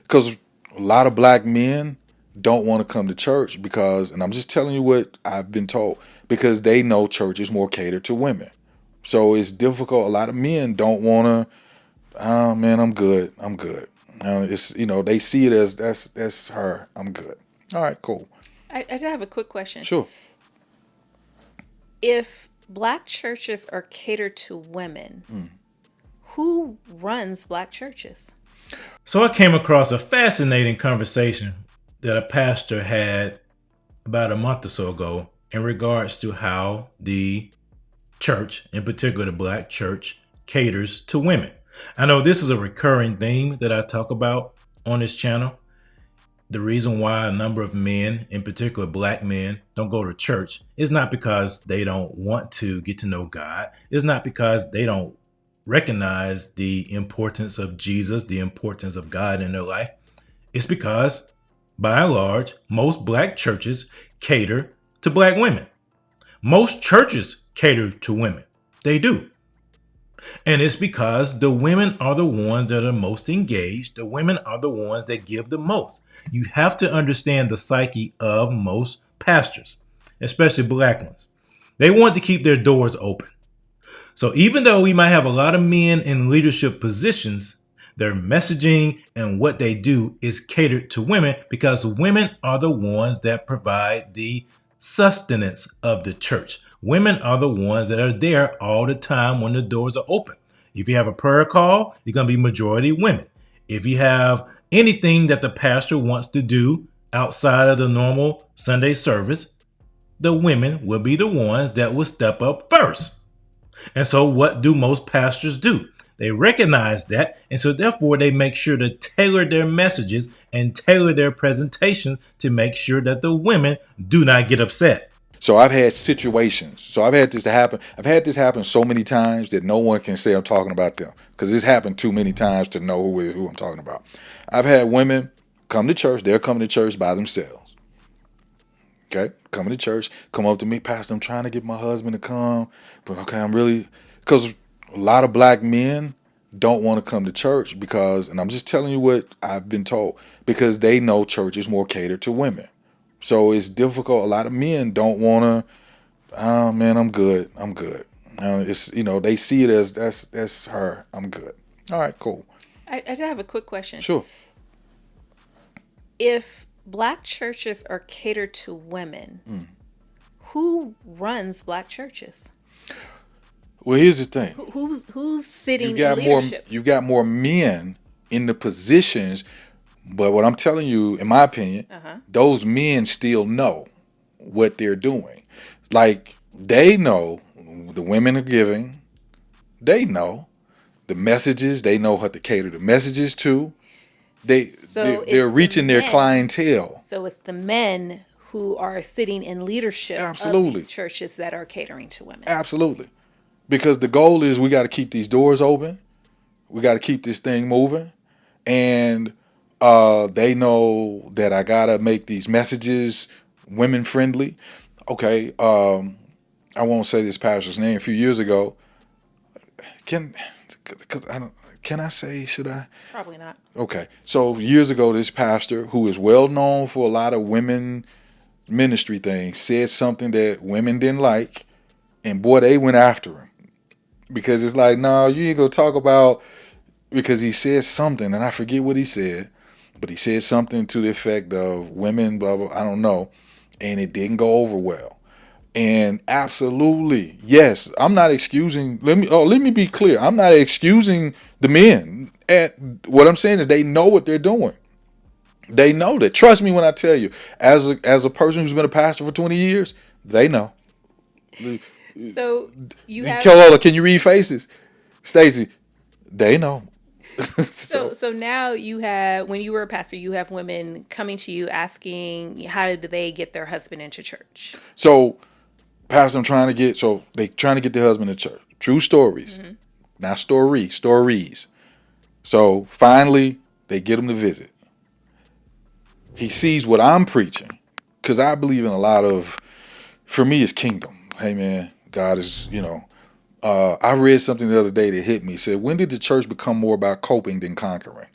Because a lot of black men don't want to come to church because, and I'm just telling you what I've been told, because they know church is more catered to women. So it's difficult. A lot of men don't want to. Oh man, I'm good. I'm good. It's they see it as that's her. I'm good. All right, cool. I do have a quick question. Sure. If black churches are catered to women, who runs black churches? So I came across a fascinating conversation that a pastor had about a month or so ago in regards to how the church, in particular the black church, caters to women. I know this is a recurring theme that I talk about on this channel. The reason why a number of men, in particular black men, don't go to church is not because they don't want to get to know God. It's not because they don't recognize the importance of Jesus, the importance of God in their life. It's because, by and large, most black churches cater to black women. Most churches cater to women. They do. And it's because the women are the ones that are most engaged. The women are the ones that give the most. You have to understand the psyche of most pastors, especially black ones. They want to keep their doors open. So even though we might have a lot of men in leadership positions, their messaging and what they do is catered to women because women are the ones that provide the sustenance of the church. Women are the ones that are there all the time when the doors are open. If you have a prayer call, you're going to be majority women. If you have anything that the pastor wants to do outside of the normal Sunday service, the women will be the ones that will step up first. And so what do most pastors do? They recognize that, and so therefore they make sure to tailor their messages and tailor their presentations to make sure that the women do not get upset. So I've had situations. So I've had this to happen. I've had this happen so many times that no one can say I'm talking about them because this happened too many times to know who I'm talking about. I've had women come to church. They're coming to church by themselves. Okay, coming to church, come up to me, Pastor, I'm trying to get my husband to come, but okay, I'm really, because a lot of black men don't want to come to church because, and I'm just telling you what I've been told, because they know church is more catered to women. So it's difficult. A lot of men don't want to. Oh man, I'm good. I'm good. It's they see it as that's her. I'm good. All right, cool. I do have a quick question. Sure. If black churches are catered to women, who runs black churches? Well, here's the thing. Who's sitting You've got in leadership? you've got more men in the positions, but what I'm telling you, in my opinion, those men still know what they're doing. Like they know the women are giving, they know the messages, they know how to cater the messages to. They're reaching their clientele. So it's the men who are sitting in leadership of Absolutely. these churches that are catering to women. Absolutely. Because the goal is we got to keep these doors open. We got to keep this thing moving. And they know that I got to make these messages women friendly. Okay. I won't say this pastor's name. A few years ago, can I say, should I? Probably not. Okay. So years ago, this pastor, who is well known for a lot of women ministry things, said something that women didn't like. And boy, they went after him. Because it's like, no, you ain't gonna talk about, because he said something, and I forget what he said, but he said something to the effect of women, blah, blah, I don't know, and it didn't go over well. And absolutely, yes, I'm not excusing, let me be clear, I'm not excusing the men. What I'm saying is they know what they're doing. They know that. Trust me when I tell you, as a person who's been a pastor for 20 years, they know. So you have Kelola, can you read faces? Stacy, they know. so now you have, when you were a pastor, you have women coming to you asking how did they get their husband into church. So, pastor, they trying to get their husband to church. True stories. Not stories. So finally, they get him to visit. He sees what I'm preaching, because I believe in a lot of, for me, it's kingdom. Hey man, God is, I read something the other day that hit me. It said, when did the church become more about coping than conquering?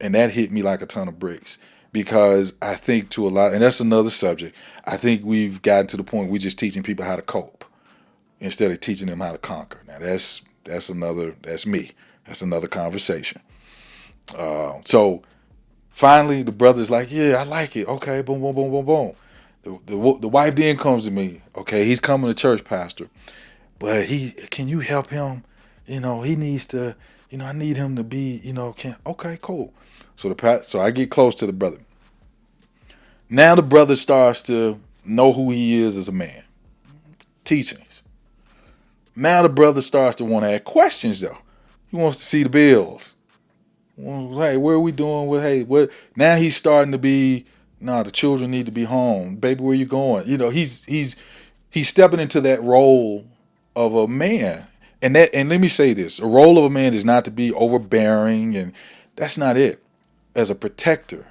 And that hit me like a ton of bricks, because I think to a lot, and that's another subject, I think we've gotten to the point we're just teaching people how to cope instead of teaching them how to conquer. Now that's me. That's another conversation. So finally, the brother's like, yeah, I like it. Okay, boom, boom, boom, boom, boom. The wife then comes to me. Okay, he's coming to church, pastor, but can you help him? He needs to. I need him to be. Okay, cool. So I get close to the brother. Now the brother starts to know who he is as a man. Teachings. Now the brother starts to want to ask questions though. He wants to see the bills. Well, hey, where are we doing? What? Now he's starting to be. Nah, the children need to be home. Baby, where you going? He's stepping into that role of a man. And let me say this: a role of a man is not to be overbearing, and that's not it. As a protector,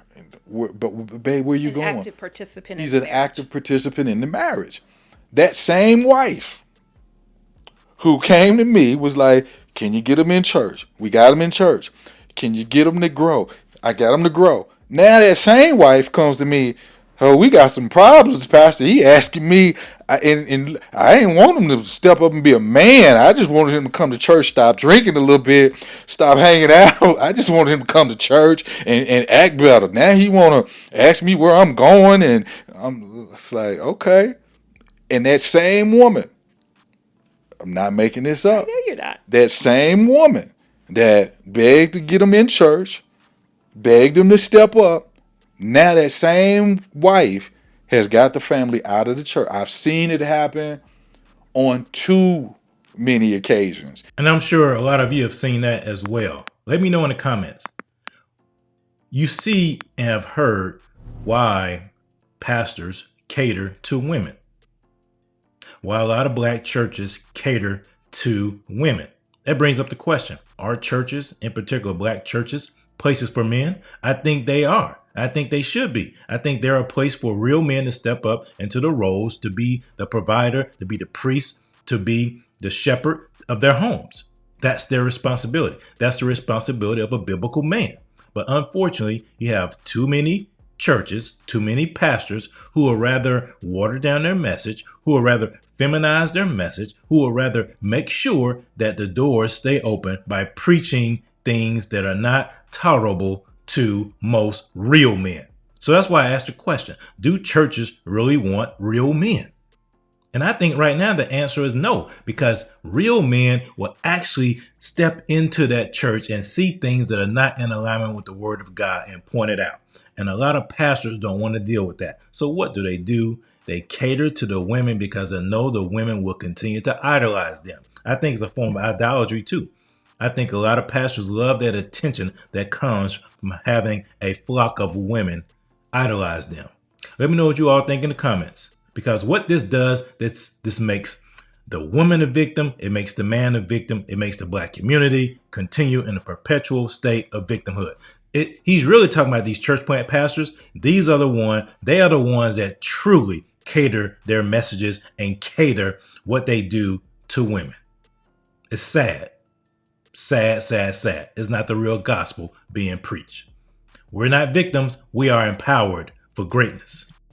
but babe, where you going? Active participant. He's an active participant in the marriage. That same wife who came to me was like, "Can you get him in church? We got him in church. Can you get him to grow? I got him to grow." Now that same wife comes to me, "Oh, we got some problems, Pastor." He asking me, and I didn't want him to step up and be a man. I just wanted him to come to church, stop drinking a little bit, stop hanging out. I just wanted him to come to church and act better. Now he want to ask me where I'm going, and it's like, okay. And that same woman, I'm not making this up. No, you're not. That same woman that begged to get him in church, begged him to step up. Now that same wife has got the family out of the church. I've seen it happen on too many occasions. And I'm sure a lot of you have seen that as well. Let me know in the comments. You see and have heard why pastors cater to women. Why a lot of black churches cater to women. That brings up the question, are churches, in particular black churches, places for men? I think they are. I think they should be. I think they're a place for real men to step up into the roles, to be the provider, to be the priest, to be the shepherd of their homes. That's their responsibility. That's the responsibility of a biblical man. But unfortunately, you have too many churches, too many pastors who will rather water down their message, who will rather feminize their message, who will rather make sure that the doors stay open by preaching things that are not tolerable to most real men. So that's why I asked the question, do churches really want real men? And I think right now the answer is no, because real men will actually step into that church and see things that are not in alignment with the word of God and point it out. And a lot of pastors don't want to deal with that. So what do? They cater to the women because they know the women will continue to idolize them. I think it's a form of idolatry too. I think a lot of pastors love that attention that comes from having a flock of women idolize them. Let me know what you all think in the comments. Because what this does, this makes the woman a victim, it makes the man a victim, it makes the black community continue in a perpetual state of victimhood. He's really talking about these church plant pastors. They are the ones that truly cater their messages and cater what they do to women. It's sad. Sad, sad, sad. It's not the real gospel being preached. We're not victims. We are empowered for greatness.